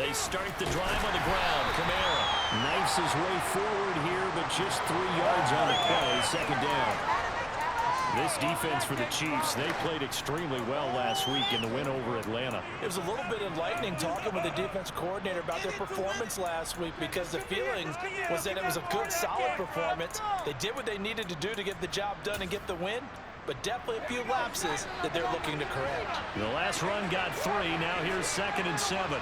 They start the drive on the ground. Kamara knifes his way forward here, but just 3 yards on the play. Second down. This defense for the Chiefs, they played extremely well last week in the win over Atlanta. It was a little bit enlightening talking with the defense coordinator about their performance last week, because the feeling was that it was a good, solid performance. They did what they needed to do to get the job done and get the win, but definitely a few lapses that they're looking to correct. The last run got 3. Now here's 2nd and 7.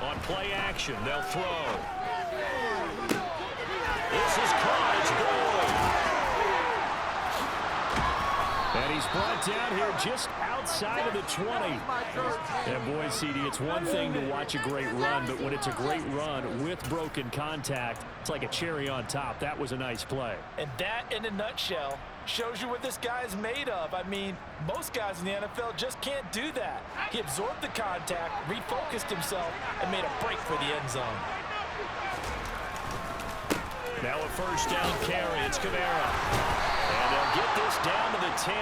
On play action, they'll throw. This is caught. It's Boyd. And he's brought down here just outside of the 20. And boy, CD, it's one thing to watch a great run, but when it's a great run with broken contact, it's like a cherry on top. That was a nice play. And that, in a nutshell, shows you what this guy is made of. I mean, most guys in the NFL just can't do that. He absorbed the contact, refocused himself, and made a break for the end zone. Now a first down carry. It's Kamara. And they'll get this down to the 10.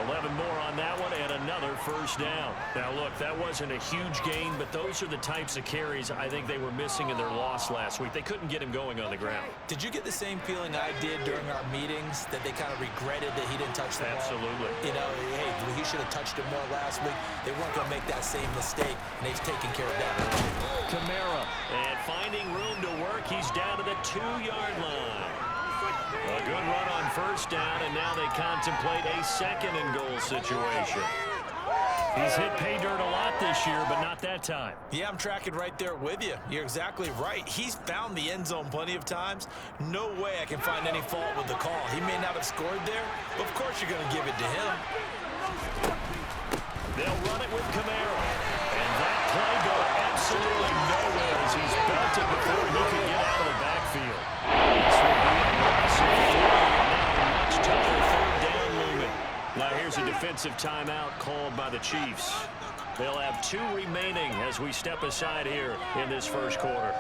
11 more on that one, and another first down. Now, look, that wasn't a huge gain, but those are the types of carries I think they were missing in their loss last week. They couldn't get him going on the ground. Did you get the same feeling I did during our meetings, that they kind of regretted that he didn't touch the ball? Absolutely. You know, hey, he should have touched it more last week. They weren't going to make that same mistake, and they've taken care of that. Kamara, and finding room to work, he's down to the 2-yard line. A good run on first down, and now they contemplate a 2nd and goal situation. He's hit pay dirt a lot this year, but not that time. Yeah, I'm tracking right there with you. You're exactly right. He's found the end zone plenty of times. No way I can find any fault with the call. He may not have scored there, but of course you're going to give it to him. They'll run it with Kamara. And that play goes absolutely nowhere as he's belted before he can get out of the backfield. This will be a loss of 3, and now a much tougher 3rd down looming. Now here's a defensive timeout called by the Chiefs. They'll have 2 remaining as we step aside here in this first quarter.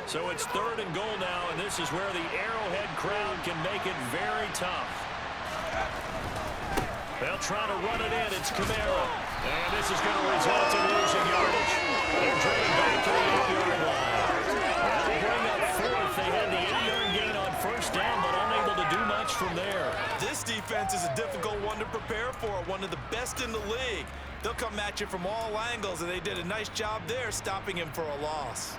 So it's 3rd and goal now, and this is where the Arrowhead crowd can make it very tough. They'll try to run it in. It's Kamara. And this is going to result in losing yardage. They're driving back to the 8-yard line. They'll bring up 4th. They had the 80-yard gain on first down, but unable to do much from there. This defense is a difficult one to prepare for, one of the best in the league. They'll come at you from all angles, and they did a nice job there stopping him for a loss.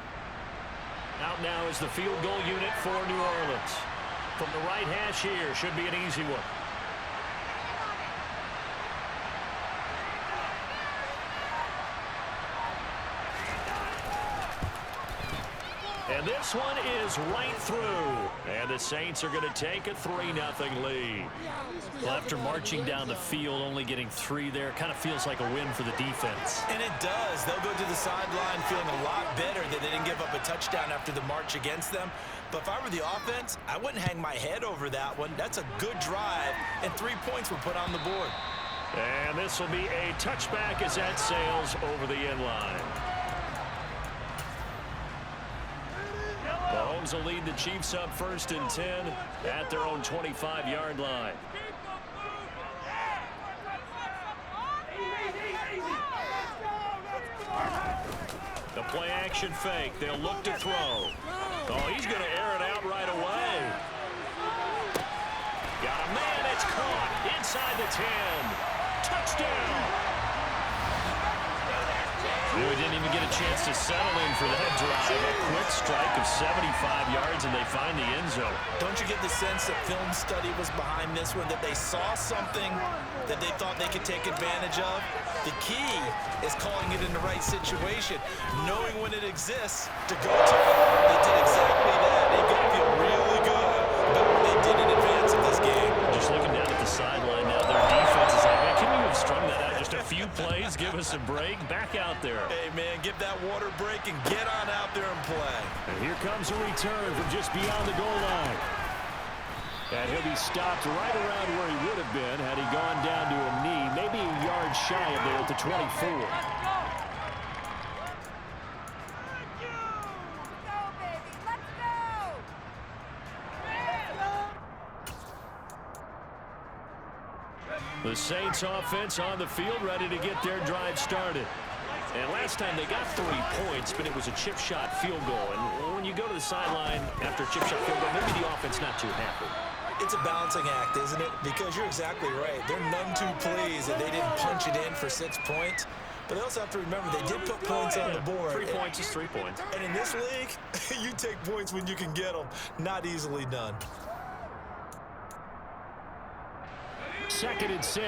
Out now is the field goal unit for New Orleans. From the right hash here, should be an easy one. And this one is right through. And the Saints are going to take a 3-0 lead. Well, after marching down the field, only getting 3 there, kind of feels like a win for the defense. And it does. They'll go to the sideline feeling a lot better that they didn't give up a touchdown after the march against them. But if I were the offense, I wouldn't hang my head over that one. That's a good drive, and 3 points were put on the board. And this will be a touchback as that sails over the end line. Mahomes will lead the Chiefs up 1st and 10 at their own 25-yard line. The play action fake. They'll look to throw. Oh, he's going to air it out right away. Got a man. It's caught inside the 10. Touchdown. They didn't even get a chance to settle in for that drive. A quick strike of 75 yards, and they find the end zone. Don't you get the sense that film study was behind this one, that they saw something that they thought they could take advantage of? The key is calling it in the right situation, knowing when it exists to go to it. They did exactly that. They got to feel really good about what they did in advance of this game. Just looking down at the sideline now, their defense is like, man, can you have strung that out just a few plays? Give us a break. Back out there. Hey, man, give that water break and get on out there and play. And here comes a return from just beyond the goal line. And he'll be stopped right around where he would have been had he gone down to a knee, maybe a yard shy of there at the 24. The Saints offense on the field, ready to get their drive started. And last time they got 3 points, but it was a chip shot field goal. And when you go to the sideline after a chip shot field goal, maybe the offense not too happy. It's a balancing act, isn't it? Because you're exactly right. They're none too pleased that they didn't punch it in for 6 points. But they also have to remember they did put points on the board. 3 points is 3 points. And in this league, you take points when you can get them. Not easily done. 2nd and 6.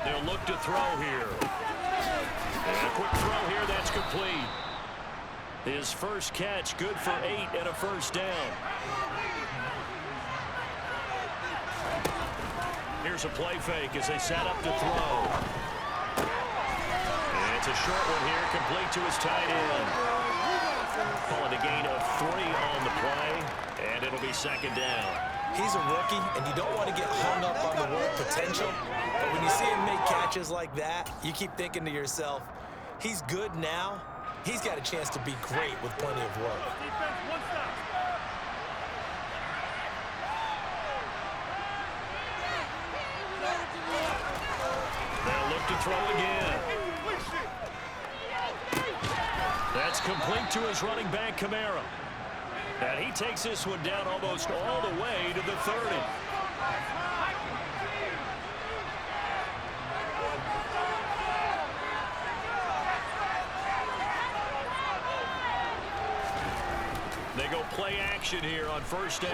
They'll look to throw here. And a quick throw here, that's complete. His first catch, good for 8 and a first down. Here's a play fake as they set up to throw. And it's a short one here, complete to his tight end. Calling a gain of 3 on the play, and it'll be 2nd down. He's a rookie, and you don't want to get hung up on the word potential. But when you see him make catches like that, you keep thinking to yourself, he's good now. He's got a chance to be great with plenty of work. They'll look to throw again. That's complete to his running back, Kamara. And he takes this one down almost all the way to the 30. They go play action here on first down.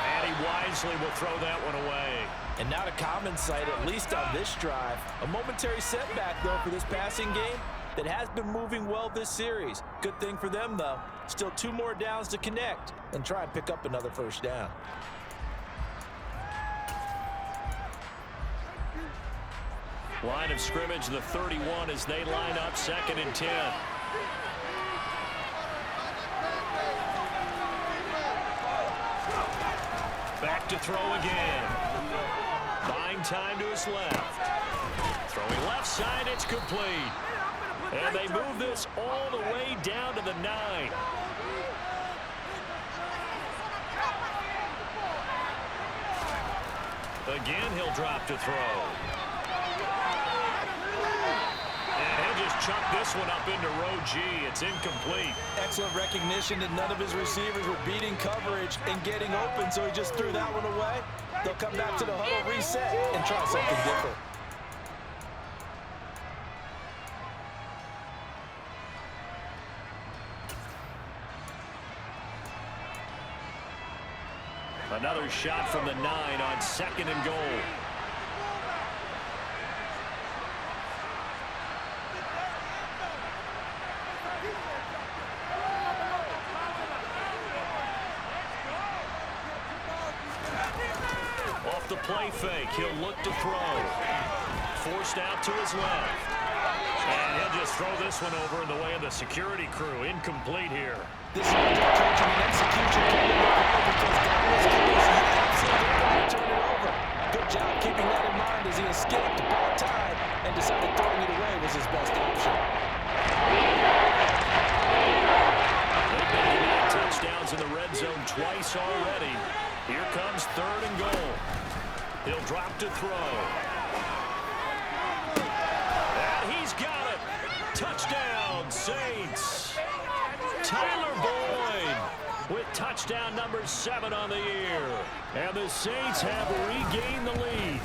And he wisely will throw that one away. And not a common sight, at least on this drive. A momentary setback, though, for this passing game that has been moving well this series. Good thing for them, though. Still 2 more downs to connect and try and pick up another first down. Line of scrimmage, the 31 as they line up 2nd and 10. Back to throw again. Buying time to his left. Throwing left side, it's complete. And they move this all the way down to the 9. Again, he'll drop to throw. And he'll just chuck this one up into row G. It's incomplete. Excellent recognition that none of his receivers were beating coverage and getting open, so he just threw that one away. They'll come back to the huddle, reset, and try something different. Another shot from the 9 on 2nd and goal. Off the play fake, he'll look to throw. Forced out to his left. And he'll just throw this one over in the way of the security crew. Incomplete here. This is good coaching and execution because Dallas Cowboys absolutely going to turn it over. Good job keeping that in mind as he escaped the ball time and decided throwing it away was his best option. They've been 9 touchdowns in the red zone twice already. Here comes 3rd and goal. He'll drop to throw. And he's got it. Touchdown, Saints. Tyler Boyd with touchdown number 7 on the year. And the Saints have regained the lead.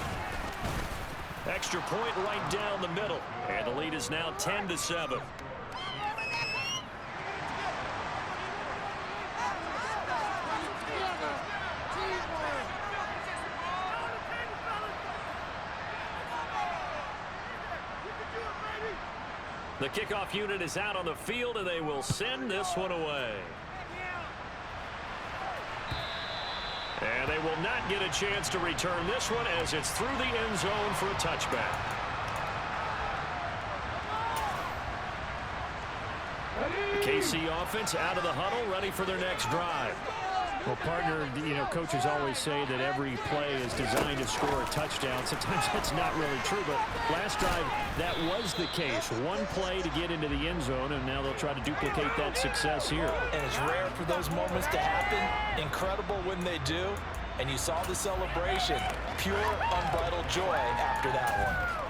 Extra point right down the middle. And the lead is now 10-7. The kickoff unit is out on the field, and they will send this one away. And they will not get a chance to return this one as it's through the end zone for a touchback. The KC offense out of the huddle, ready for their next drive. Well, partner, coaches always say that every play is designed to score a touchdown. Sometimes that's not really true, but last drive, that was the case. One play to get into the end zone, and now they'll try to duplicate that success here. And it's rare for those moments to happen. Incredible when they do. And you saw the celebration. Pure, unbridled joy after that one.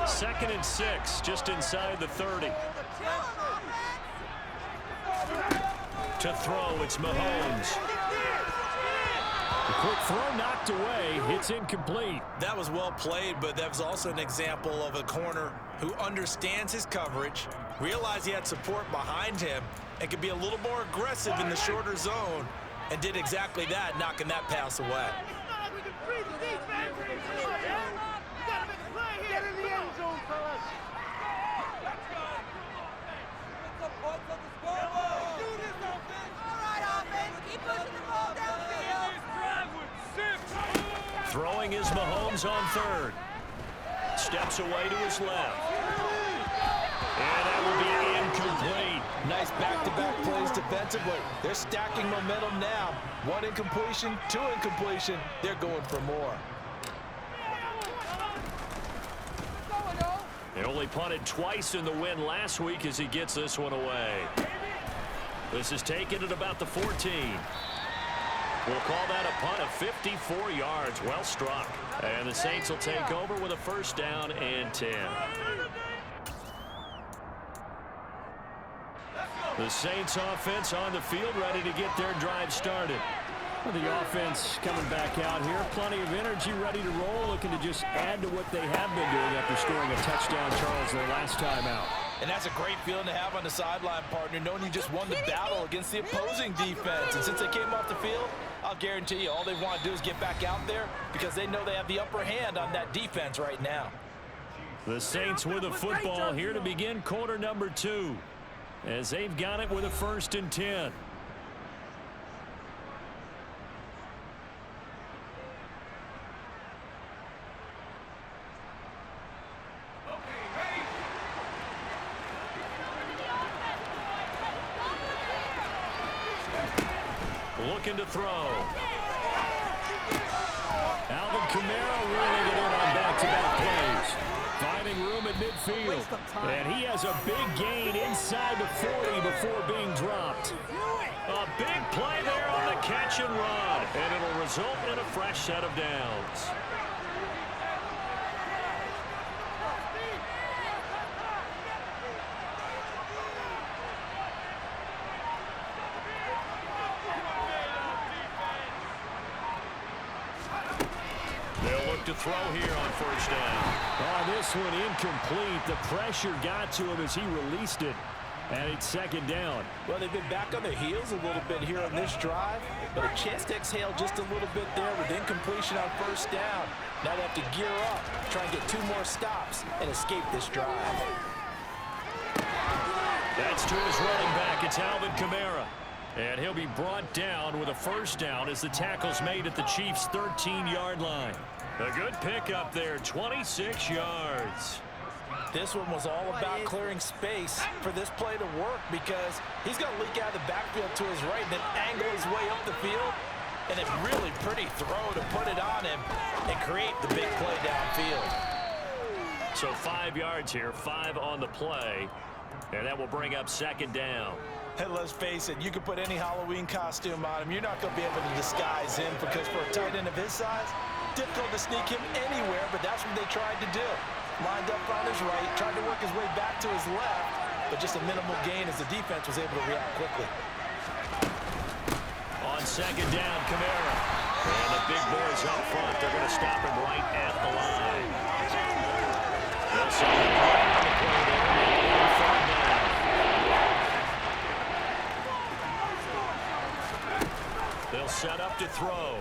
Second and 6, just inside the 30. To throw, it's Mahomes. The quick throw knocked away. It's incomplete. That was well played, but that was also an example of a corner who understands his coverage, realized he had support behind him, and could be a little more aggressive in the shorter zone, and did exactly that, knocking that pass away. Get in the end zone, fellas. Throwing is Mahomes on third. Steps away to his left. And that will be incomplete. Nice back-to-back plays defensively. They're stacking momentum now. One incompletion, two incompletion. They're going for more. He only punted twice in the win last week as he gets this one away. This is taken at about the 14. We'll call that a punt of 54 yards. Well struck. And the Saints will take over with a first down and 10. The Saints offense on the field ready to get their drive started. The offense coming back out here. Plenty of energy, ready to roll, looking to just add to what they have been doing after scoring a touchdown, Charles, their last time out. And that's a great feeling to have on the sideline, partner, knowing you just won the battle against the opposing defense. And since they came off the field, I'll guarantee you all they want to do is get back out there because they know they have the upper hand on that defense right now. The Saints with the football here to begin quarter number 2 as they've got it with a first and 10. Looking to throw. Alvin Kamara reeling it in on back-to-back plays. Finding room at midfield. And he has a big gain inside the 40 before being dropped. A big play there on the catch and run. And it'll result in a fresh set of downs. To throw here on first down. Oh, this one incomplete. The pressure got to him as he released it. And it's second down. Well, they've been back on their heels a little bit here on this drive, but a chance to exhale just a little bit there with incompletion on first down. Now they have to gear up, try and get 2 more stops and escape this drive. That's to his running back. It's Alvin Kamara. And he'll be brought down with a first down as the tackle's made at the Chiefs' 13-yard line. A good pickup there, 26 yards. This one was all about clearing space for this play to work because he's going to leak out of the backfield to his right and then angle his way up the field. And a really pretty throw to put it on him and create the big play downfield. So 5 yards here, 5 on the play. And that will bring up second down. And let's face it, you can put any Halloween costume on him. You're not going to be able to disguise him because for a tight end of his size, difficult to sneak him anywhere, but that's what they tried to do. Lined up on his right, tried to work his way back to his left, but just a minimal gain as the defense was able to react quickly. On second down, Kamara. And the big boys up front, they're going to stop him right at the line. They'll set the play on the play there. Third down. They'll set up to throw.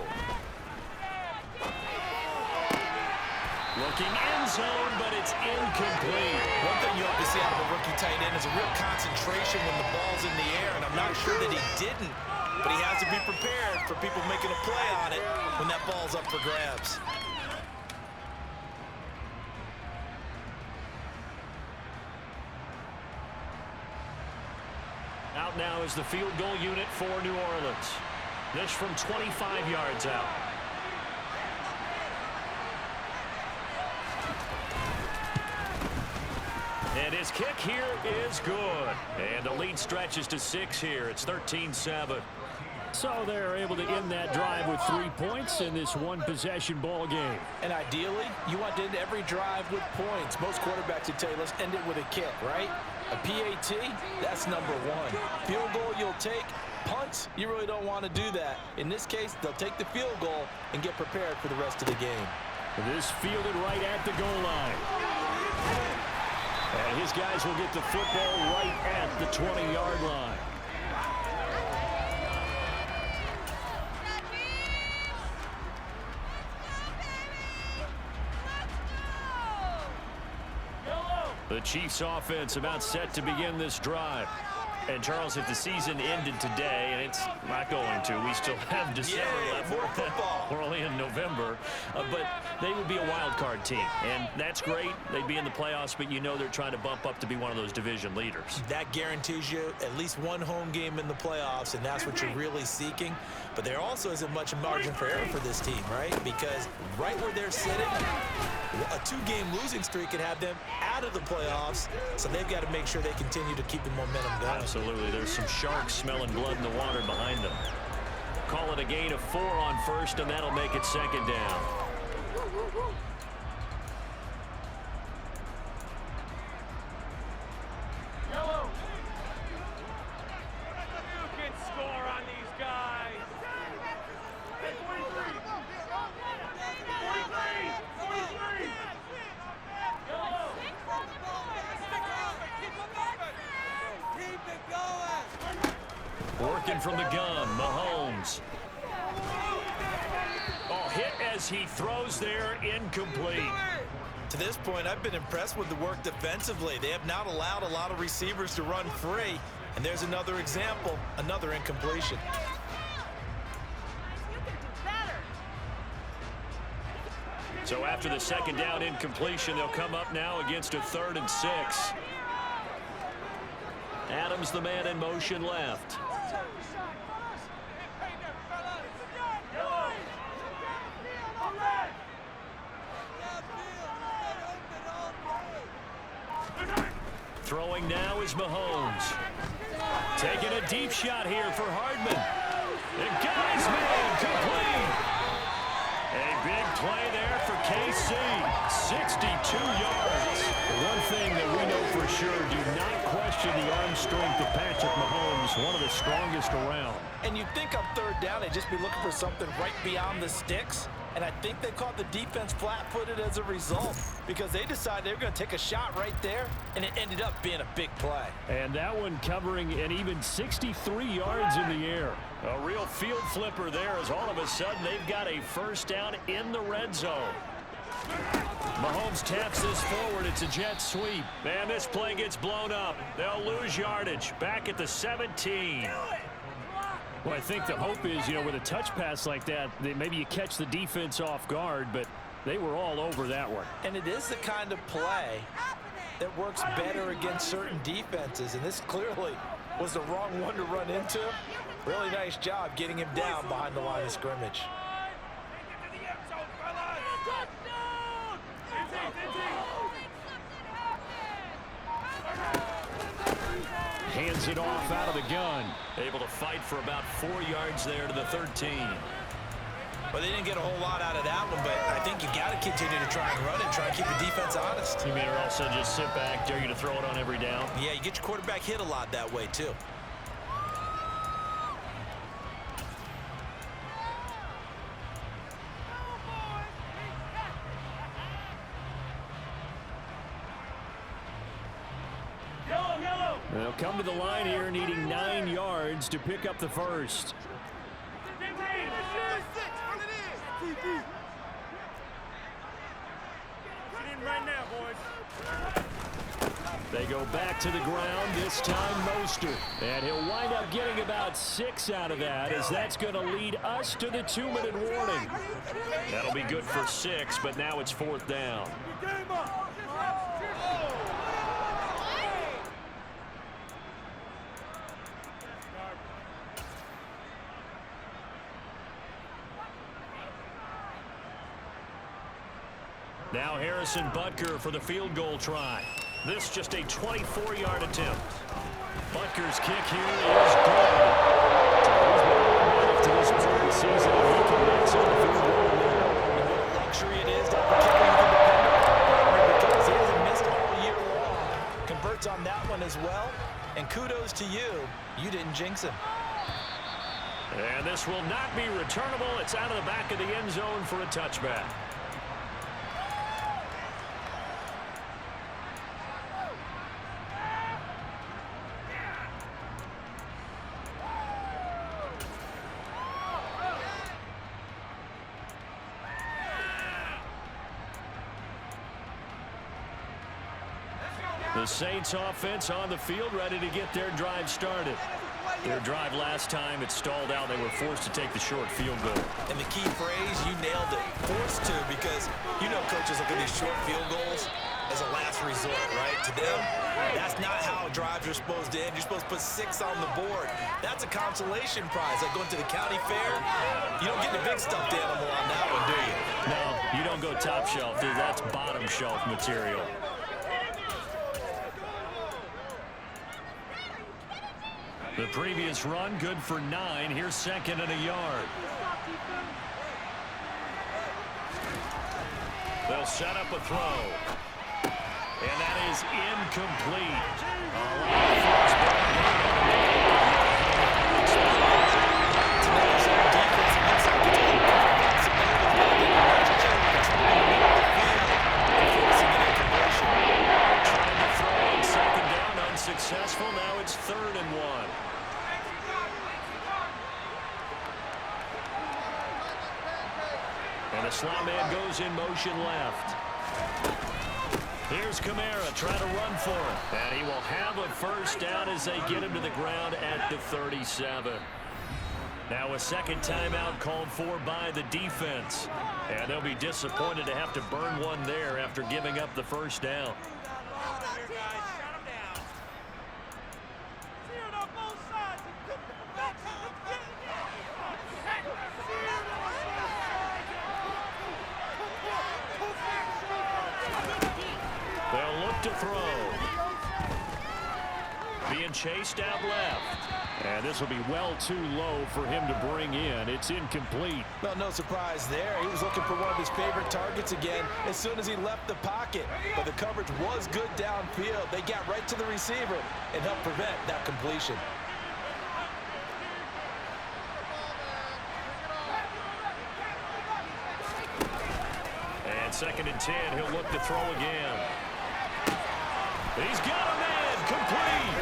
Looking end zone, but it's incomplete. One thing you hope to see out of a rookie tight end is a real concentration when the ball's in the air, and I'm not sure that he didn't, but he has to be prepared for people making a play on it when that ball's up for grabs. out now as the field goal unit for New Orleans. This from 25 yards out. And his kick here is good. And the lead stretches to 6 here. It's 13-7. So they're able to end that drive with 3 points in this one-possession ball game. And ideally, you want to end every drive with points. Most quarterbacks would tell you, let's end it with a kick, right? A PAT, that's number 1. Field goal you'll take. Punts, you really don't want to do that. In this case, they'll take the field goal and get prepared for the rest of the game. This fielded right at the goal line. And his guys will get the football right at the 20-yard line. The Chiefs offense about set to begin this drive. And, Charles, if the season ended today, and it's not going to, we still have December left. More football. We're only in November. But they would be a wild card team. And that's great. They'd be in the playoffs, but you know they're trying to bump up to be one of those division leaders. That guarantees you at least one home game in the playoffs, and that's what you're really seeking. But there also isn't much margin for error for this team, right? Because right where they're sitting, a 2-game losing streak could have them out of the playoffs, so they've got to make sure they continue to keep the momentum going. Absolutely. There's some sharks smelling blood in the water behind them. Call it a gain of 4 on first, and that'll make it 2nd down. You can score on these guys. 43. Working from the gun, Mahomes. Oh, hit as he throws there, incomplete. To this point, I've been impressed with the work defensively. They have not allowed a lot of receivers to run free. And there's another example, another incompletion. So after the 2nd down incompletion, they'll come up now against a 3rd and 6. Adams, the man in motion left. Throwing now is Mahomes. Taking a deep shot here for Hardman. The guy's man complete. A big play there for KC. 62 yards. One thing that we know for sure, do not question the arm strength of Patrick Mahomes, one of the strongest around. And you'd think on 3rd down, they'd just be looking for something right beyond the sticks. And I think they caught the defense flat-footed as a result because they decided they were going to take a shot right there, and it ended up being a big play. And that one covering an even 63 yards in the air. A real field flipper there as all of a sudden they've got a 1st down in the red zone. Mahomes taps this forward. It's a jet sweep. Man, this play gets blown up. They'll lose yardage. Back at the 17. Well, I think the hope is, with a touch pass like that, maybe you catch the defense off guard, but they were all over that one. And it is the kind of play that works better against certain defenses, and this clearly was the wrong one to run into. Really nice job getting him down behind the line of scrimmage. Hands it off out of the gun. Able to fight for about 4 yards there to the 13. Well, they didn't get a whole lot out of that one, but I think you got to continue to try and run it, try and keep the defense honest. You mean or also just sit back, dare you to throw it on every down? Yeah, you get your quarterback hit a lot that way, too. They'll come to the line here needing 9 yards to pick up the first. They go back to the ground, this time Mostert. And he'll wind up getting about 6 out of that, as that's going to lead us to the 2-minute warning. That'll be good for 6, but now it's 4th down. Now Harrison Butker for the field goal try. This just a 24-yard attempt. Butker's kick here is good. To this part of the season, if he can make some field goal there. And what a luxury it is to have a kicker you can depend on, because he hasn't missed all year long. Converts on that one as well. And kudos to you. You didn't jinx him. And this will not be returnable. It's out of the back of the end zone for a touchback. The Saints offense on the field, ready to get their drive started. Their drive last time, it stalled out. They were forced to take the short field goal. And the key phrase, you nailed it. Forced to, because you know coaches look at these short field goals as a last resort, right? To them, that's not how drives are supposed to end. You're supposed to put 6 on the board. That's a consolation prize. Like going to the county fair, you don't get the big stuffed animal on that one, do you? No, you don't go top shelf, dude. That's bottom shelf material. The previous run, good for 9. Here's second and a yard. They'll set up a throw. And that is incomplete. Trying to throw on second down, unsuccessful. Now it's 3rd and 1. And the slot man goes in motion left. Here's Kamara trying to run for it. And he will have a first down as they get him to the ground at the 37. Now a second timeout called for by the defense. And they'll be disappointed to have to burn one there after giving up the first down. To throw. Being chased out left. And this will be well too low for him to bring in. It's incomplete. Well, no surprise there. He was looking for one of his favorite targets again as soon as he left the pocket. But the coverage was good downfield. They got right to the receiver and helped prevent that completion. And 2nd and 10. He'll look to throw again. He's got a man, complete.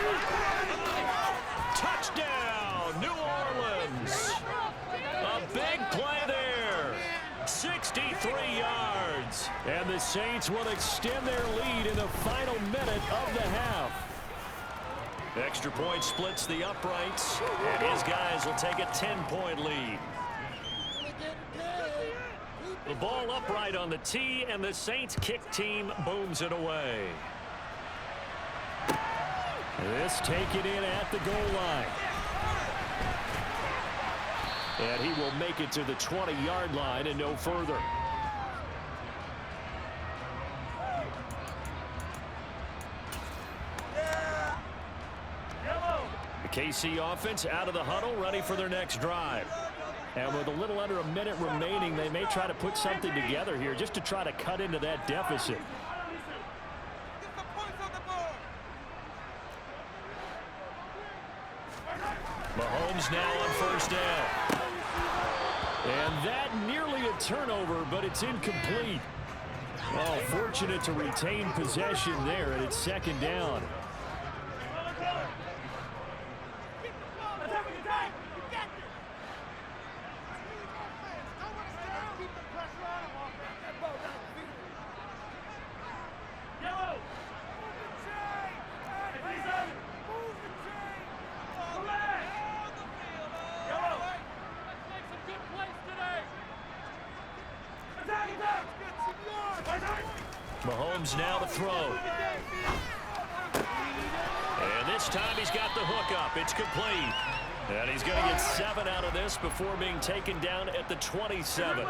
Touchdown, New Orleans. A big play there. 63 yards. And the Saints will extend their lead in the final minute of the half. Extra point splits the uprights, and his guys will take a 10-point lead. The ball upright on the tee, and the Saints kick team booms it away. This taken in at the goal line. And he will make it to the 20-yard line and no further. The KC offense out of the huddle, ready for their next drive. And with a little under a minute remaining, they may try to put something together here just to try to cut into that deficit. Mahomes now on first down. And that nearly a turnover, but it's incomplete. Oh, fortunate to retain possession there, and it's 2nd down. Mahomes now to throw. And this time he's got the hook up. It's complete. And he's going to get 7 out of this before being taken down at the 27.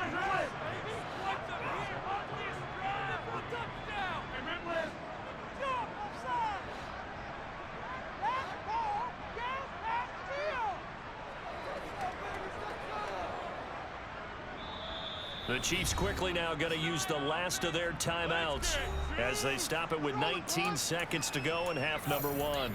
The Chiefs quickly now going to use the last of their timeouts as they stop it with 19 seconds to go in half number 1.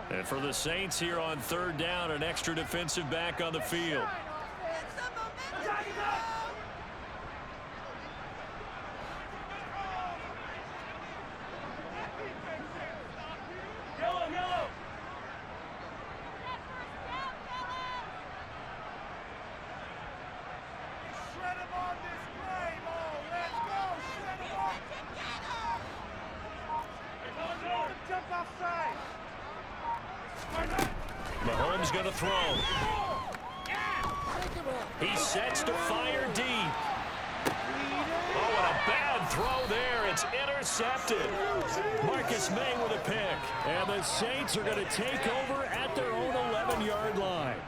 And for the Saints here on third down, an extra defensive back on the field. Mahomes going to throw. He sets to fire deep. Oh, and a bad throw there. It's intercepted. Marcus May with a pick. And the Saints are going to take over at their own 11-yard line.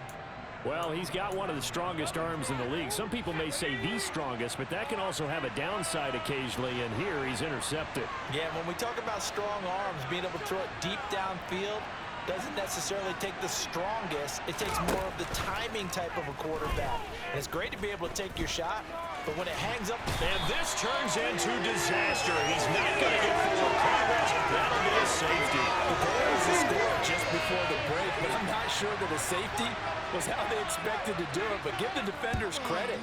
Well, he's got one of the strongest arms in the league. Some people may say the strongest, but that can also have a downside occasionally, and here he's intercepted. Yeah, when we talk about strong arms, being able to throw it deep downfield doesn't necessarily take the strongest. It takes more of the timing type of a quarterback. And it's great to be able to take your shot, but when it hangs up... And this turns into disaster. He's not going to get forward progress. That'll be a safety. The goal was to score just before the break, but I'm not sure that a safety was how they expected to do it, but give the defenders credit.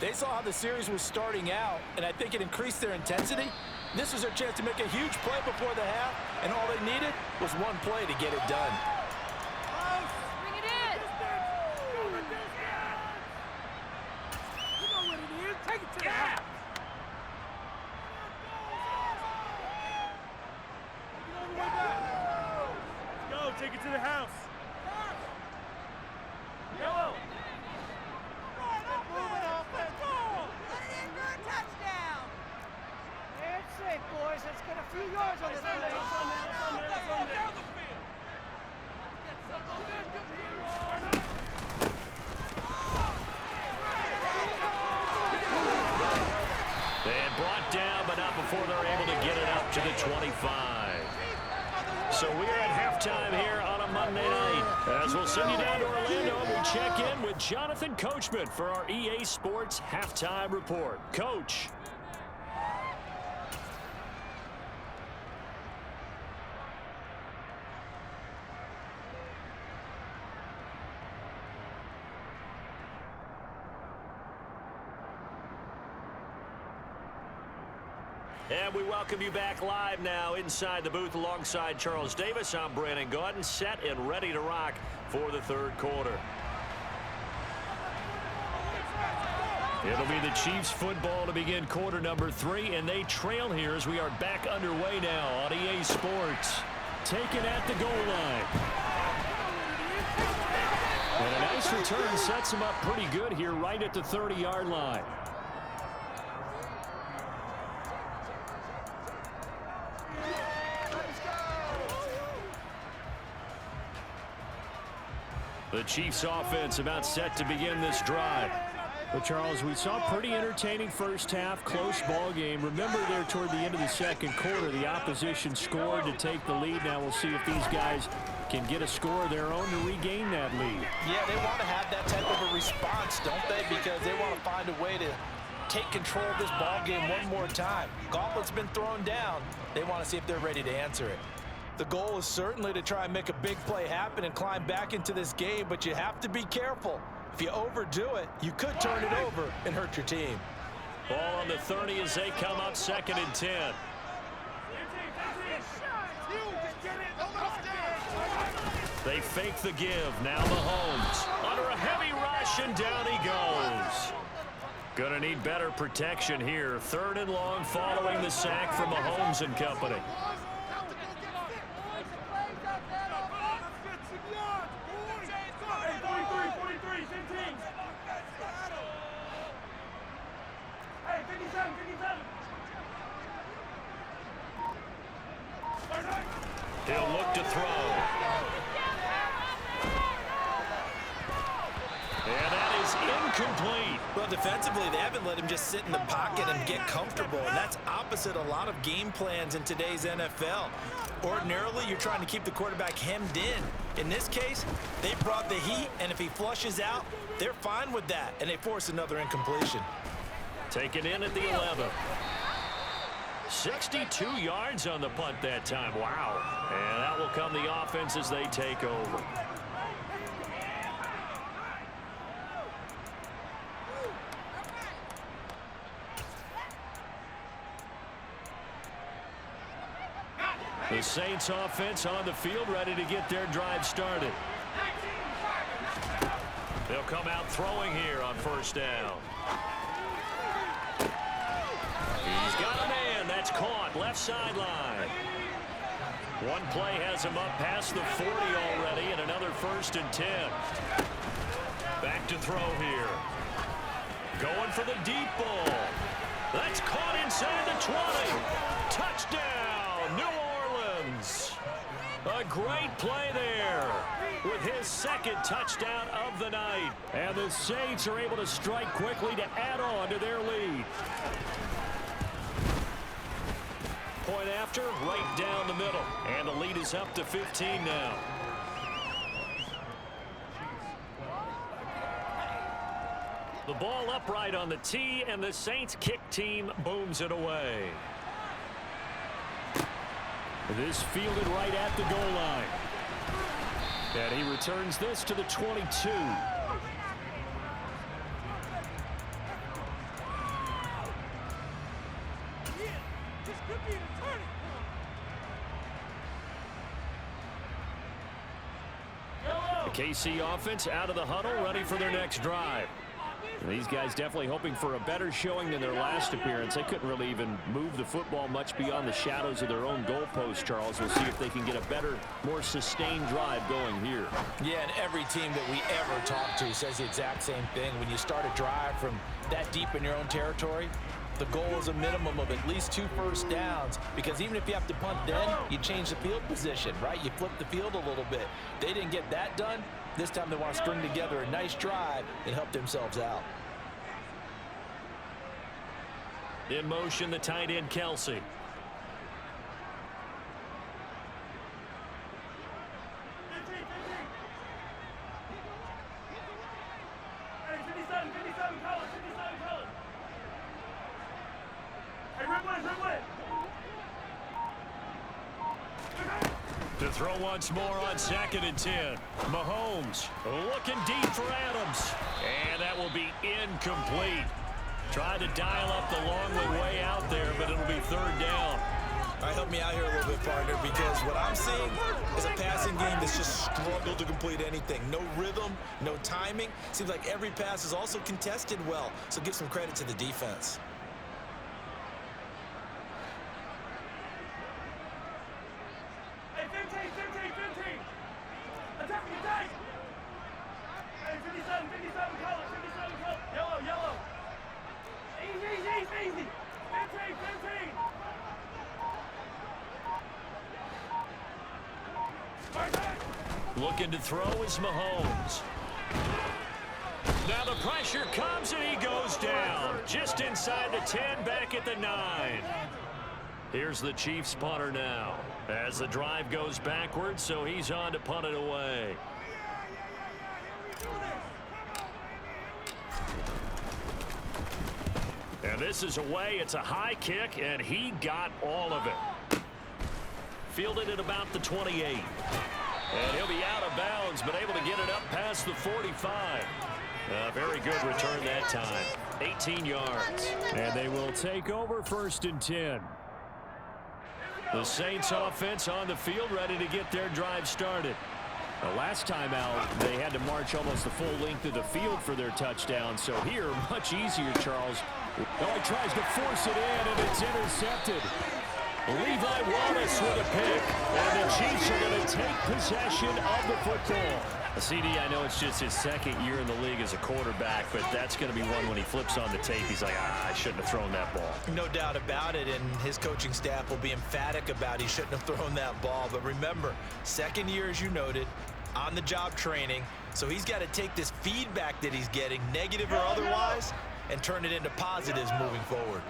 They saw how the series was starting out, and I think it increased their intensity. This was their chance to make a huge play before the half, and all they needed was one play to get it done. Bring it in! You know what it is. Take it to the house. Get all the way back. Let's go. Take it to the house. Yellow. Boys, let's get a few yards on this play. Down the field. And brought down, but not before they're able to get it up to the 25. So we're at halftime here on a Monday night. As we'll send you down to Orlando, and we'll check in with Jonathan Coachman for our EA Sports Halftime Report. Coach. And we welcome you back live now inside the booth alongside Charles Davis. I'm Brandon Gaudin, set and ready to rock for the third quarter. It'll be the Chiefs football to begin quarter number 3, and they trail here as we are back underway now on EA Sports. Taken at the goal line. And a nice return sets him up pretty good here right at the 30-yard line. The Chiefs offense about set to begin this drive. But Charles, we saw pretty entertaining first half, close ball game. Remember there toward the end of the second quarter, the opposition scored to take the lead. Now we'll see if these guys can get a score of their own to regain that lead. Yeah, they want to have that type of a response, don't they? Because they want to find a way to take control of this ball game one more time. Gauntlet's been thrown down. They want to see if they're ready to answer it. The goal is certainly to try and make a big play happen and climb back into this game, but you have to be careful. If you overdo it, you could turn it over and hurt your team. Ball on the 30 as they come up 2nd and 10. They fake the give. Now Mahomes under a heavy rush, and down he goes. Gonna need better protection here. 3rd and long following the sack from Mahomes and company. He'll look to throw. And that is incomplete. Well, defensively, they haven't let him just sit in the pocket and get comfortable, and that's opposite a lot of game plans in today's NFL. Ordinarily, you're trying to keep the quarterback hemmed in. In this case, they brought the heat, and if he flushes out, they're fine with that, and they force another incompletion. Taken in at the 11. 62 yards on the punt that time. Wow. And that will come the offense as they take over. The Saints offense on the field, ready to get their drive started. They'll come out throwing here on first down. He's got a man. That's caught. Left sideline. One play has him up past the 40 already, and another 1st and 10. Back to throw here. Going for the deep ball. That's caught inside the 20. Touchdown, New Orleans. A great play there with his 2nd touchdown of the night. And the Saints are able to strike quickly to add on to their lead. Point after, right down the middle. And the lead is up to 15 now. The ball upright on the tee, and the Saints kick team booms it away. This fielded right at the goal line. And he returns this to the 22. The KC offense out of the huddle, ready for their next drive. And these guys definitely hoping for a better showing than their last appearance. They couldn't really even move the football much beyond the shadows of their own goalpost, Charles. We'll see if they can get a better, more sustained drive going here. Yeah, and every team that we ever talk to says the exact same thing. When you start a drive from that deep in your own territory, the goal is a minimum of at least 2 first downs, because even if you have to punt then, you change the field position, right? You flip the field a little bit. They didn't get that done. This time they want to string together a nice drive and help themselves out. In motion, the tight end, Kelsey. To throw once more on 2nd and 10. Mahomes looking deep for Adams. And that will be incomplete. Tried to dial up the long one way out there, but it'll be 3rd down. All right, help me out here a little bit, partner, because what I'm seeing is a passing game that's just struggled to complete anything. No rhythm, no timing. Seems like every pass is also contested well, so give some credit to the defense. Hey, 15. Attack. Hey, 57, color. Yellow. Easy. 15. Looking to throw is Mahomes. Now the pressure comes and he goes down. Just inside the 10, back at the 9. Here's the Chiefs punter now. As the drive goes backwards, so he's on to punt it away. And this is away. It's a high kick, and he got all of it. Fielded at about the 28. And he'll be out of bounds, but able to get it up past the 45. A very good return that time. 18 yards. And they will take over 1st and 10. The Saints offense on the field, ready to get their drive started. The last time out, they had to march almost the full length of the field for their touchdown. So here, much easier, Charles. Oh, he tries to force it in, and it's intercepted. Levi Wallace with a pick. And the Chiefs are going to take possession of the football. CD, I know it's just his 2nd year in the league as a quarterback, but that's going to be one when he flips on the tape. He's like, I shouldn't have thrown that ball. No doubt about it, and his coaching staff will be emphatic about he shouldn't have thrown that ball. But remember, 2nd year, as you noted, on-the-job training, so he's got to take this feedback that he's getting, negative or otherwise, and turn it into positives moving forward.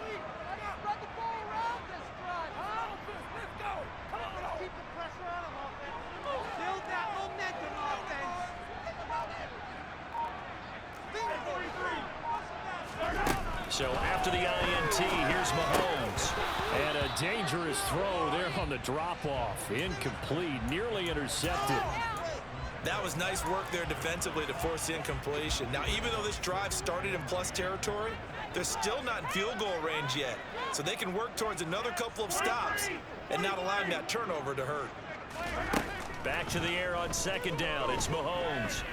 So after the INT, here's Mahomes. And a dangerous throw there on the drop-off. Incomplete, nearly intercepted. That was nice work there defensively to force the incompletion. Now, even though this drive started in plus territory, they're still not in field goal range yet. So they can work towards another couple of stops and not allowing that turnover to hurt. Back to the air on second down. It's Mahomes.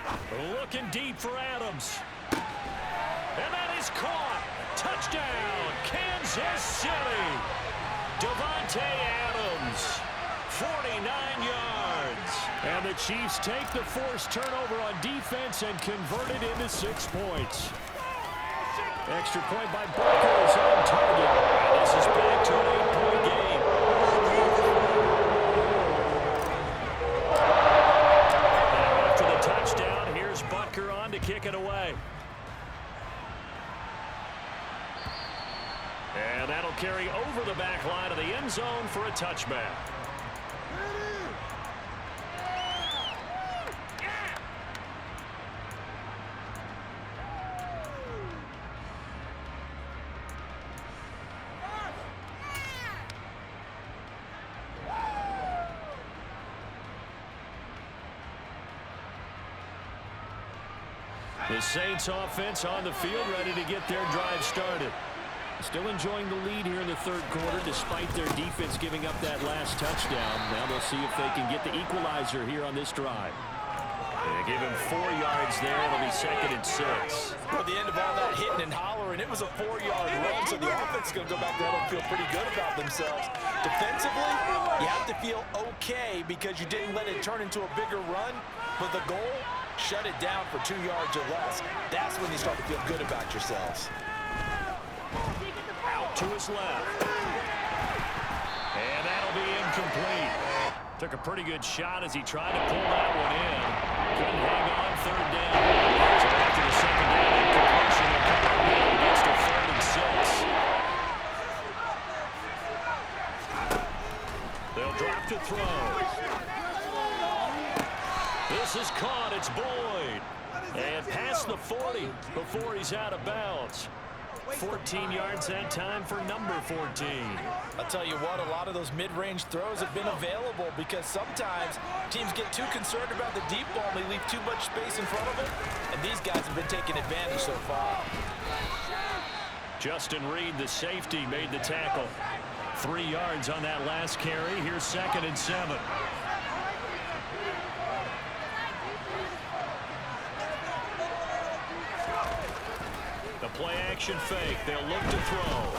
Looking deep for Adams. And that is caught. Touchdown, Kansas City. Davante Adams, 49 yards. And the Chiefs take the forced turnover on defense and convert it into 6 points. Extra point by Booker is on target. And this is back to an 8-point game. Now after the touchdown, here's Butker on to kick it away. And that'll carry over the back line of the end zone for a touchback. The Saints offense on the field, ready to get their drive started. Still enjoying the lead here in the third quarter despite their defense giving up that last touchdown. Now they'll see if they can get the equalizer here on this drive. They give him 4 yards there. It'll be 2nd and 6. At the end of all that hitting and hollering, it was a 4-yard run, so the offense is going to go back there and feel pretty good about themselves. Defensively, you have to feel okay because you didn't let it turn into a bigger run, but the goal, shut it down for 2 yards or less. That's when you start to feel good about yourselves. Out to his left. And that'll be incomplete. Took a pretty good shot as he tried to pull that one in. Couldn't hang on 3rd down. So after the 2nd down incompletion, it gets to 3rd and 6. They'll drop to throw. This is caught. It's Boyd. And past the 40 before he's out of bounds. 14 yards that time for number 14. I'll tell you what, a lot of those mid-range throws have been available because sometimes teams get too concerned about the deep ball and they leave too much space in front of them, and these guys have been taking advantage so far. Justin Reed, the safety, made the tackle. 3 yards on that last carry. Here's 2nd and 7. The play-action fake. They'll look to throw.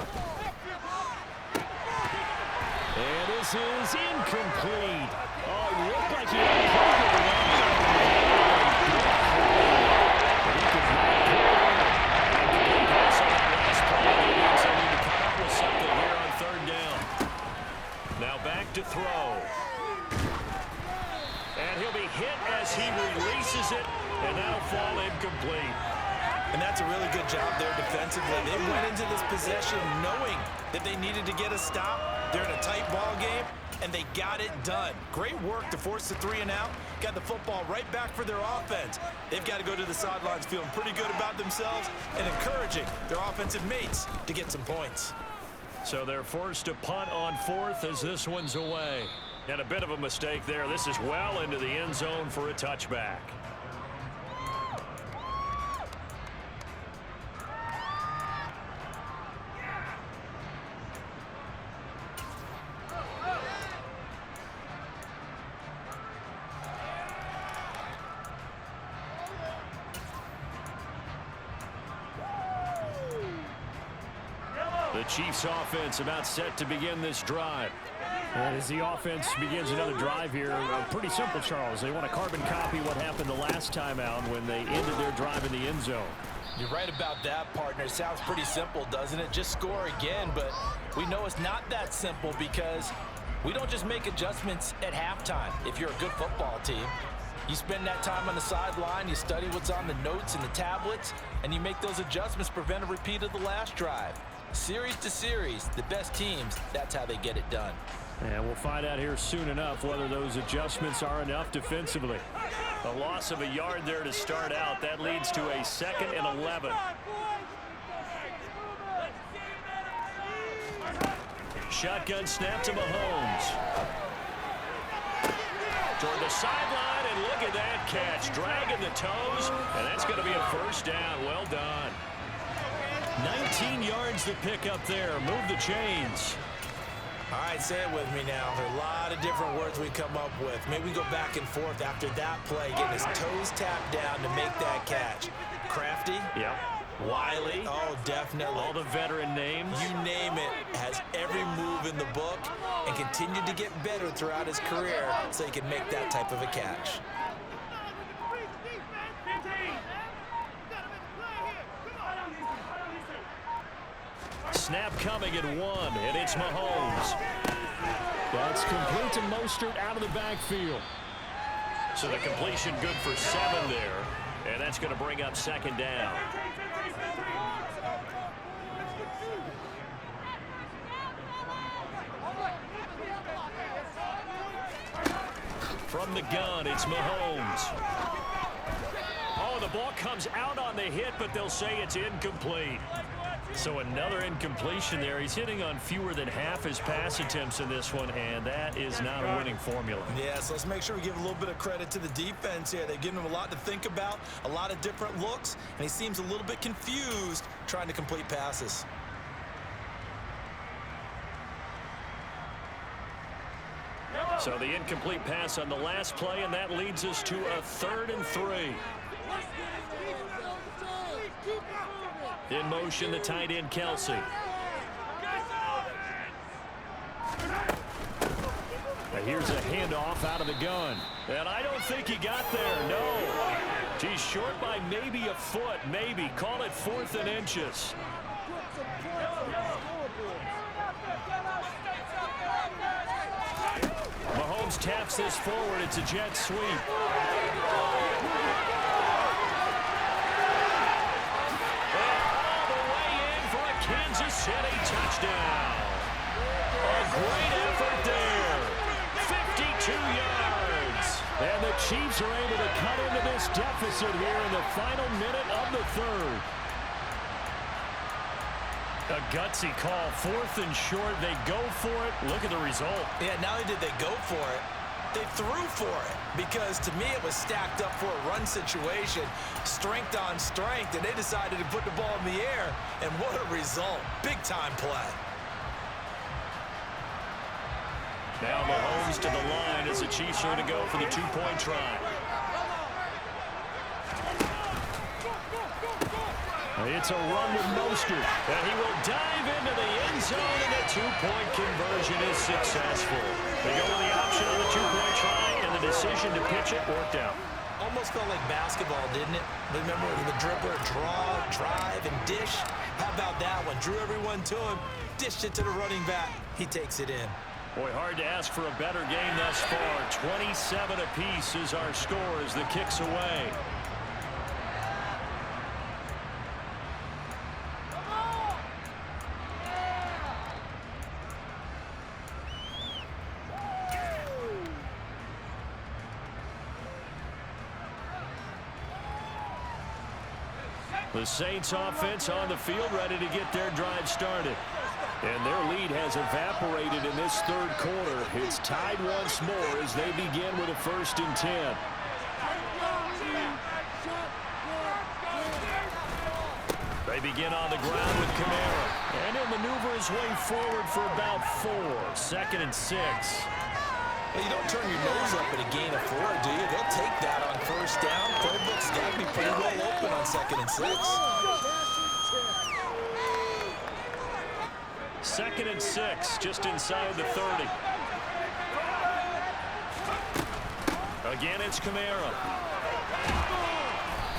And this is incomplete. Oh, it looked like he had something here on 3rd down. Now back to throw. And he'll be hit as he releases it, and that'll fall incomplete. And that's a really good job there defensively. They went into this possession knowing that they needed to get a stop. They're in a tight ball game, and they got it done. Great work to force the 3 and out. Got the football right back for their offense. They've got to go to the sidelines feeling pretty good about themselves and encouraging their offensive mates to get some points. So they're forced to punt on 4th as this one's away. And a bit of a mistake there. This is well into the end zone for a touchback. The Chiefs offense about set to begin this drive. And as the offense begins another drive here, pretty simple, Charles. They want to carbon copy what happened the last time out when they ended their drive in the end zone. You're right about that, partner. It sounds pretty simple, doesn't it? Just score again, but we know it's not that simple because we don't just make adjustments at halftime if you're a good football team. You spend that time on the sideline, you study what's on the notes and the tablets, and you make those adjustments to prevent a repeat of the last drive. Series to series, the best teams, that's how they get it done. And we'll find out here soon enough whether those adjustments are enough defensively. A loss of a yard there to start out. That leads to a 2nd and 11. Shotgun snap to Mahomes. Toward the sideline, and look at that catch. Dragging the toes, and that's going to be a first down. Well done. 19 yards to pick up there. Move the chains. All right, say it with me now. There are a lot of different words we come up with. Maybe we go back and forth after that play, getting his toes tapped down to make that catch. Crafty? Yep. Wiley? Oh, definitely. All the veteran names. You name it. Has every move in the book and continued to get better throughout his career so he can make that type of a catch. Snap coming at 1, and it's Mahomes. That's complete to Mostert out of the backfield. So the completion good for 7 there, and that's going to bring up 2nd down. From the gun, it's Mahomes. Oh, the ball comes out on the hit, but they'll say it's incomplete. So another incompletion there. He's hitting on fewer than half his pass attempts in this one, and that is not a winning formula. Yeah, so let's make sure we give a little bit of credit to the defense here. They've given him a lot to think about, a lot of different looks, and he seems a little bit confused trying to complete passes. So the incomplete pass on the last play, and that leads us to a 3rd and 3. In motion, the tight end, Kelsey. Now here's a handoff out of the gun. And I don't think he got there, no. He's short by maybe a foot, maybe. Call it 4th and inches. Mahomes taps this forward. It's a jet sweep. Kansas City touchdown. A great effort there. 52 yards. And the Chiefs are able to cut into this deficit here in the final minute of the 3rd. A gutsy call. 4th and short. They go for it. Look at the result. Yeah, not only did they go for it, they threw for it, because to me it was stacked up for a run situation, strength on strength, and they decided to put the ball in the air, and what a result. Big-time play. Now Mahomes to the line as the Chiefs are to go for the 2-point try. It's a run with Mostert, and he will dive into the end zone, and the 2-point conversion is successful. They go with the option on the 2-point try, and the decision to pitch it worked out. Almost felt like basketball, didn't it? Remember the dribbler, draw, drive, and dish? How about that one? Drew everyone to him, dished it to the running back. He takes it in. Boy, hard to ask for a better game thus far. 27 apiece is our score as the kick's away. The Saints offense on the field ready to get their drive started. And their lead has evaporated in this 3rd quarter. It's tied once more as they begin with a 1st and 10. They begin on the ground with Kamara. And he'll maneuver his way forward for about 4. 2nd and 6. Well, you don't turn your nose up at a gain of 4, do you? They'll take that on 1st down. Playbook's got to be pretty well open on 2nd and 6. 2nd and 6, just inside the 30. Again, it's Kamara.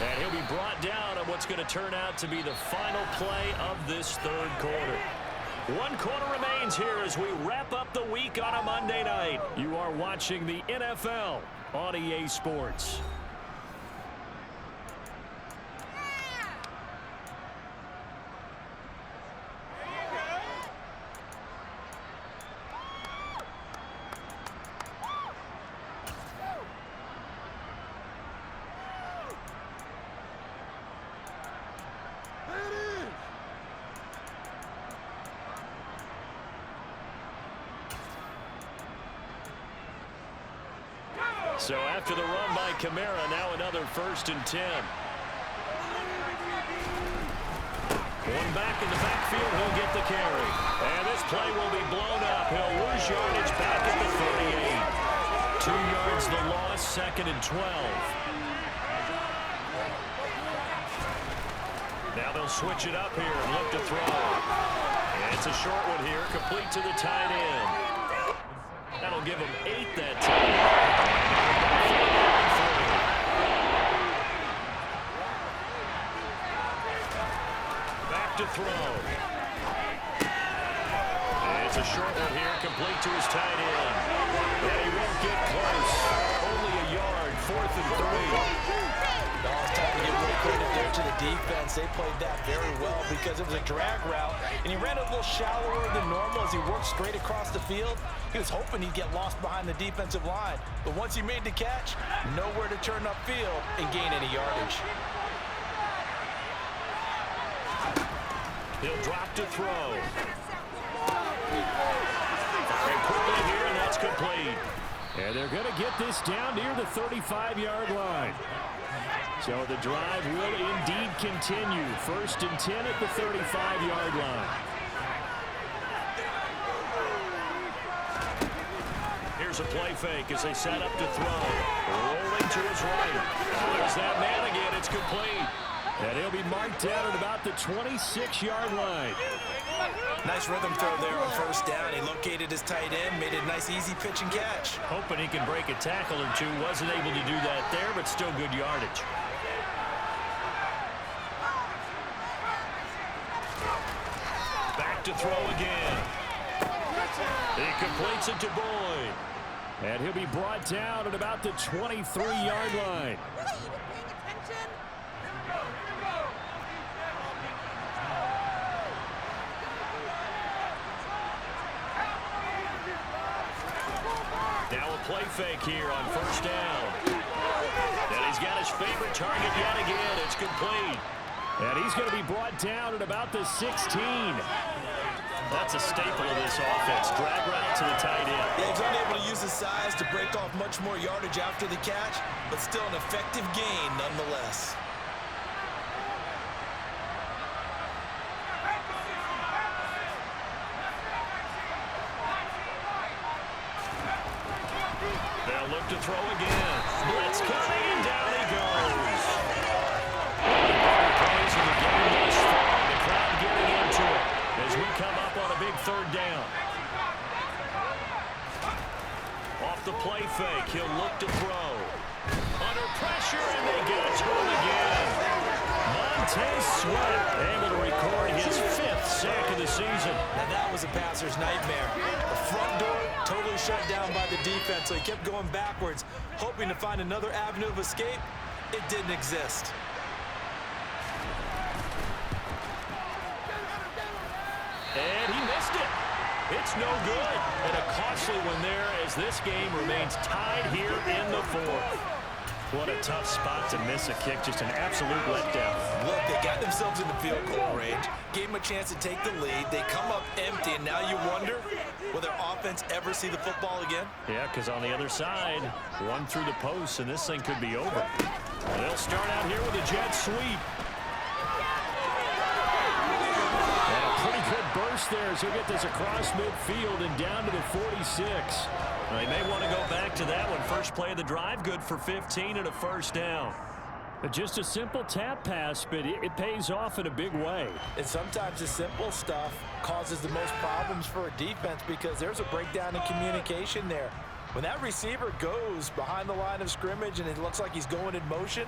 And he'll be brought down on what's going to turn out to be the final play of this 3rd quarter. 1 quarter remains here as we wrap up the week on a Monday night. You are watching the NFL on EA Sports. So after the run by Kamara, now another 1st and 10. One back in the backfield, he'll get the carry. And this play will be blown up. He'll lose yardage back at the 38. 2 yards the loss, 2nd and 12. Now they'll switch it up here and look to throw. And it's a short one here, complete to the tight end. That'll give him 8 that time. Back to throw. It's a short one here, complete to his tight end. And he won't get close. Only a yard, 4th and 3. It's time to give a little credit there to the defense. They played that very well because it was a drag route, and he ran a little shallower than normal as he worked straight across the field. He was hoping he'd get lost behind the defensive line, but once he made the catch, nowhere to turn upfield and gain any yardage. He'll drop to throw. And quickly here, and that's complete. And they're going to get this down near the 35-yard line. So the drive will indeed continue. 1st and 10 at the 35-yard line. Here's a play fake as they set up to throw. Rolling to his right. There's that man again. It's complete. And he'll be marked down at about the 26-yard line. Nice rhythm throw there on 1st down. He located his tight end, made a nice easy pitch and catch. Hoping he can break a tackle or two. Wasn't able to do that there, but still good yardage. Back to throw again. He completes it to Boyd. And he'll be brought down at about the 23-yard line. Now a play fake here on 1st down. And he's got his favorite target yet again. It's complete. And he's going to be brought down at about the 16. That's a staple of this offense. Drag route to the tight end. Yeah, he's unable to use his size to break off much more yardage after the catch, but still an effective gain nonetheless. They'll look to throw again. Blitz coming, and down he goes. Plays in the game thus far. The crowd getting into it as we come up on a big 3rd down. Off the play fake, he'll look to throw. Under pressure, and they get it to him again. Montez Sweat able to record his 5th sack of the season. And that was a passer's nightmare. The front door totally shut down by the defense, so he kept going backwards, hoping to find another avenue of escape. It didn't exist. And he missed it. It's no good. And a costly one there as this game remains tied here in the 4th. What a tough spot to miss a kick. Just an absolute letdown. Look, they got themselves in the field goal range, gave them a chance to take the lead. They come up empty, and now you wonder, will their offense ever see the football again? Yeah, because on the other side, one through the post, and this thing could be over. They'll start out here with a jet sweep. And a pretty good burst there as he'll get this across midfield and down to the 46. They may want to go back to that one. First play of the drive, good for 15 and a 1st down. Just a simple tap pass, but it pays off in a big way. And sometimes the simple stuff causes the most problems for a defense because there's a breakdown in communication there. When that receiver goes behind the line of scrimmage and it looks like he's going in motion,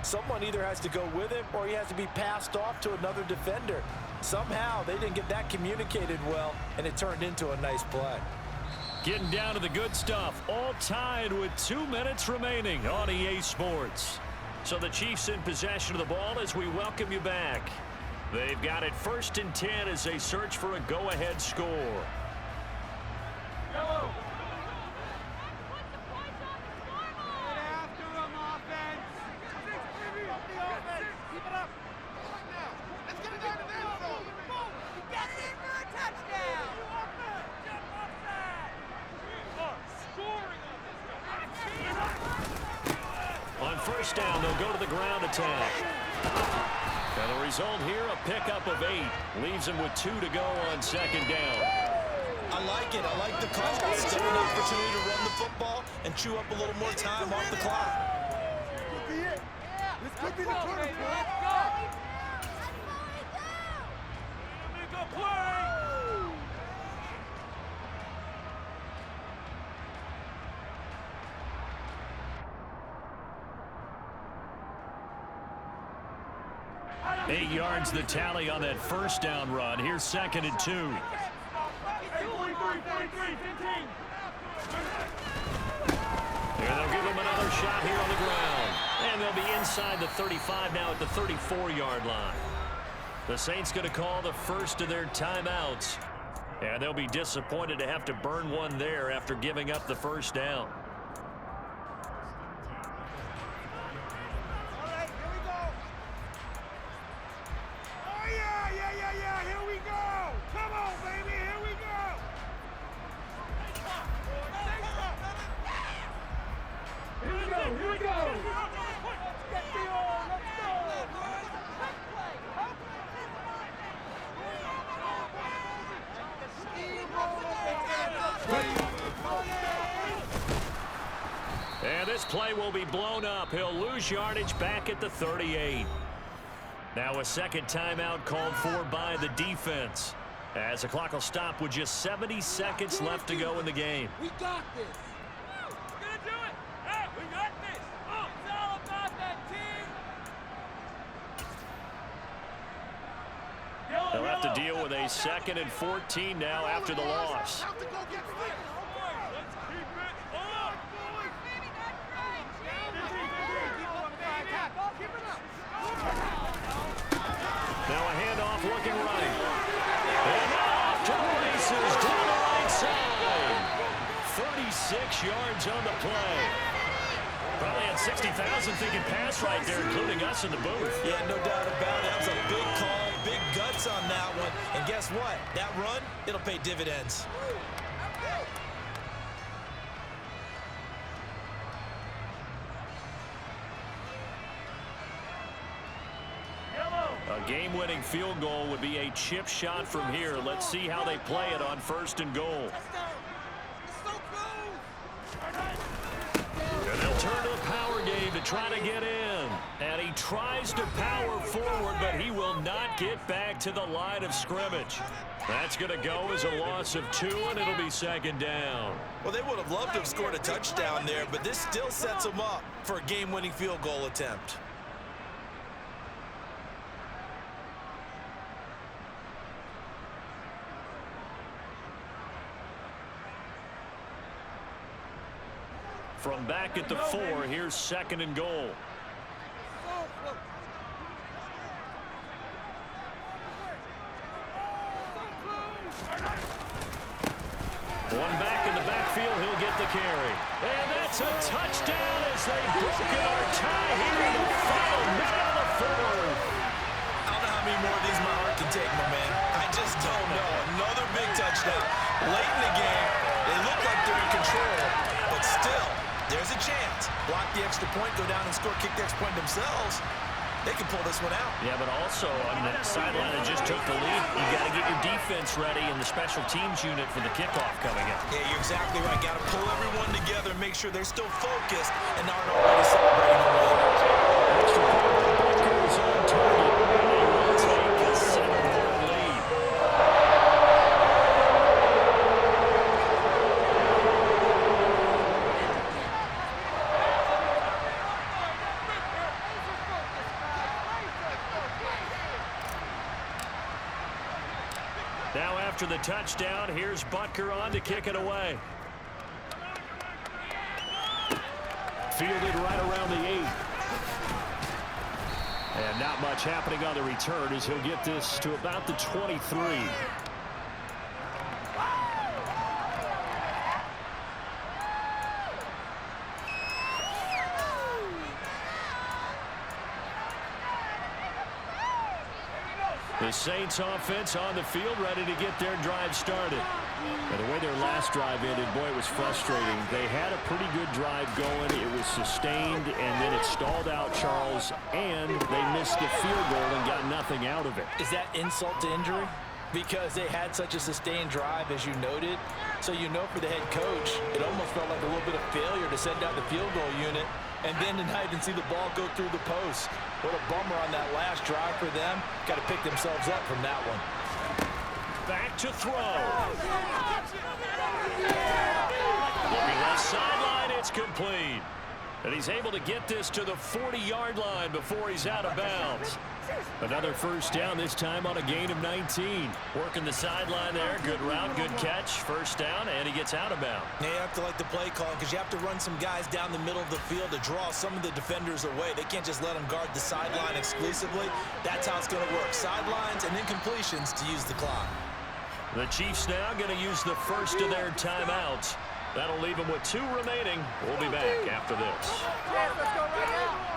Someone either has to go with him or he has to be passed off to another defender. Somehow they didn't get that communicated well, and it turned into a nice play. Getting down to the good stuff, all tied with 2 minutes remaining on EA Sports. So the Chiefs in possession of the ball as we welcome you back. They've got it 1st and 10 as they search for a go-ahead score. On 1st down, they'll go to the ground attack. And the result here, a pickup of 8. Leaves them with 2 to go on 2nd down. I like it. I like the call. Still an opportunity to run the football and chew up a little more time off the clock. This could be the turning point. Let's go. Make a play. Eight yards the tally on that 1st down run. Here's 2nd and 2. Here, they'll give him another shot here on the ground. And they'll be inside the 35 now at the 34-yard line. The Saints going to call the first of their timeouts. And they'll be disappointed to have to burn one there after giving up the 1st down. And this play will be blown up. He'll lose yardage back at the 38. Now a 2nd timeout called for by the defense, as the clock will stop with just 70 seconds left to go in the game. We got this. we're gonna do it. Hey, we got this. Oh, it's all about that team. They'll have to deal with a 2nd and 14 now after the loss. Let's keep it on. Now a handoff looking right. And off to the races down the right side. 36 yards on the play. Probably had 60,000 thinking pass right there, including us in the booth. Yeah, no doubt about it. That was a big call, big guts on that one. And guess what? That run, it'll pay dividends. A game-winning field goal would be a chip shot from here. Let's see how they play it on 1st and goal. And they'll turn to the power game to try to get in. And he tries to power forward, but he will not get back to the line of scrimmage. That's going to go as a loss of 2, and it'll be 2nd down. Well, they would have loved to have scored a touchdown there, but this still sets them up for a game-winning field goal attempt. From back at the 4, here's 2nd and goal. One back in the backfield, he'll get the carry. And that's a touchdown as they've broken our tie here in the final minute of the 4th. I don't know how many more of these my heart can take, my man. I just don't know. Another big touchdown. Late in the game, they look like they're in control, but still, there's a chance. Block the extra point, go down and score, kick the extra point themselves. They can pull this one out. Yeah, but also on that sideline that just took the lead, you got to get your defense ready and the special teams unit for the kickoff coming up. Yeah, you're exactly right. Got to pull everyone together and make sure they're still focused and aren't already celebrating the win. Extra point goes on target, and they will take a 7-yard lead. Now after the touchdown, here's Butker on to kick it away. Fielded right around the 8. And not much happening on the return as he'll get this to about the 23. The Saints offense on the field, ready to get their drive started. And the way their last drive ended, boy, it was frustrating. They had a pretty good drive going. It was sustained, and then it stalled out, Charles, and they missed the field goal and got nothing out of it. Is that insult to injury? Because they had such a sustained drive, as you noted. So you know for the head coach, it almost felt like a little bit of failure to send out the field goal unit and then to not even see the ball go through the post. What a bummer on that last drive for them. Got to pick themselves up from that one. Back to throw. Looking left sideline, it's complete. And he's able to get this to the 40-yard line before he's out of bounds. Another first down, this time on a gain of 19. Working the sideline there. Good route, good catch. First down, and he gets out of bounds. Yeah, you have to like the play call because you have to run some guys down the middle of the field to draw some of the defenders away. They can't just let them guard the sideline exclusively. That's how it's going to work. Sidelines and incompletions to use the clock. The Chiefs now going to use the first of their timeouts. That'll leave them with 2 remaining. We'll be back after this. Let's go right now.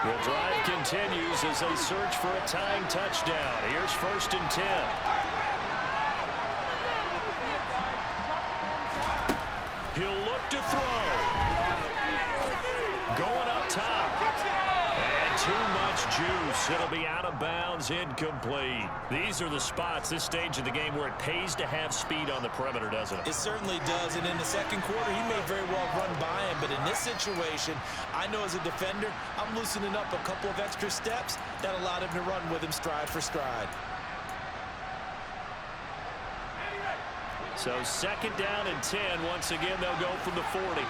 The drive continues as they search for a tying touchdown. Here's 1st and 10. He'll look to throw. Going up top. And too much juice. It'll be out of bounds, incomplete. These are the spots, this stage of the game, where it pays to have speed on the perimeter, doesn't it? It certainly does, and in the second quarter, he may very well run by him, but in this situation, I know as a defender, I'm loosening up a couple of extra steps that allowed him to run with him stride for stride. So 2nd down and 10. Once again, they'll go from the 40.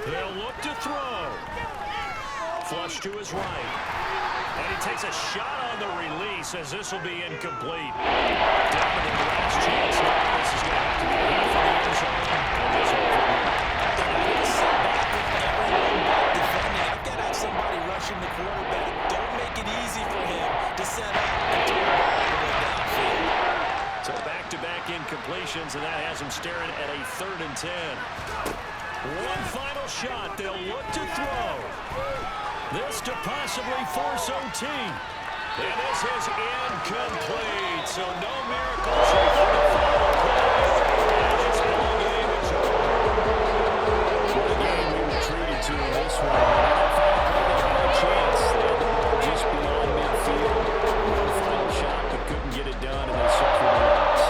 They'll look to throw. Flush to his right. And he takes a shot on the release as this will be incomplete. Down to the last chance now. This is going to have to be half of the end zone. And this will Defending, I've got to have somebody rushing the quarterback. Don't make it easy for him to set up and throw the ball all the way downfield. So back-to-back incompletions, and that has him staring at a 3rd and 10. One final shot. They'll look to throw. This to possibly force OT. And this is incomplete. So no miracle for the final play. This ball game is over. What a game we were treated to in this one. Final chance. They had the ball just beyond midfield. One final shot, but couldn't get it done, and they suffered the loss.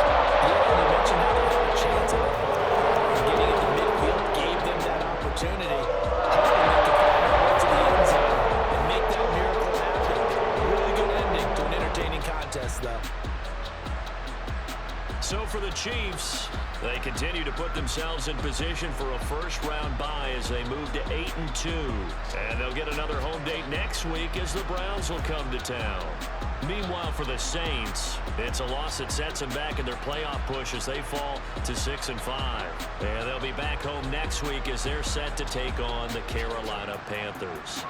Yeah, you mentioned how they had a chance of getting it to midfield, gave them that opportunity, hoping they could find their way to the end zone and make that miracle happen. Really good ending to an entertaining contest, though. So for the Chiefs, they continue to put themselves in position for a first-round bye as they move to 8-2. And they'll get another home date next week as the Browns will come to town. Meanwhile, for the Saints, it's a loss that sets them back in their playoff push as they fall to 6-5. And they'll be back home next week as they're set to take on the Carolina Panthers.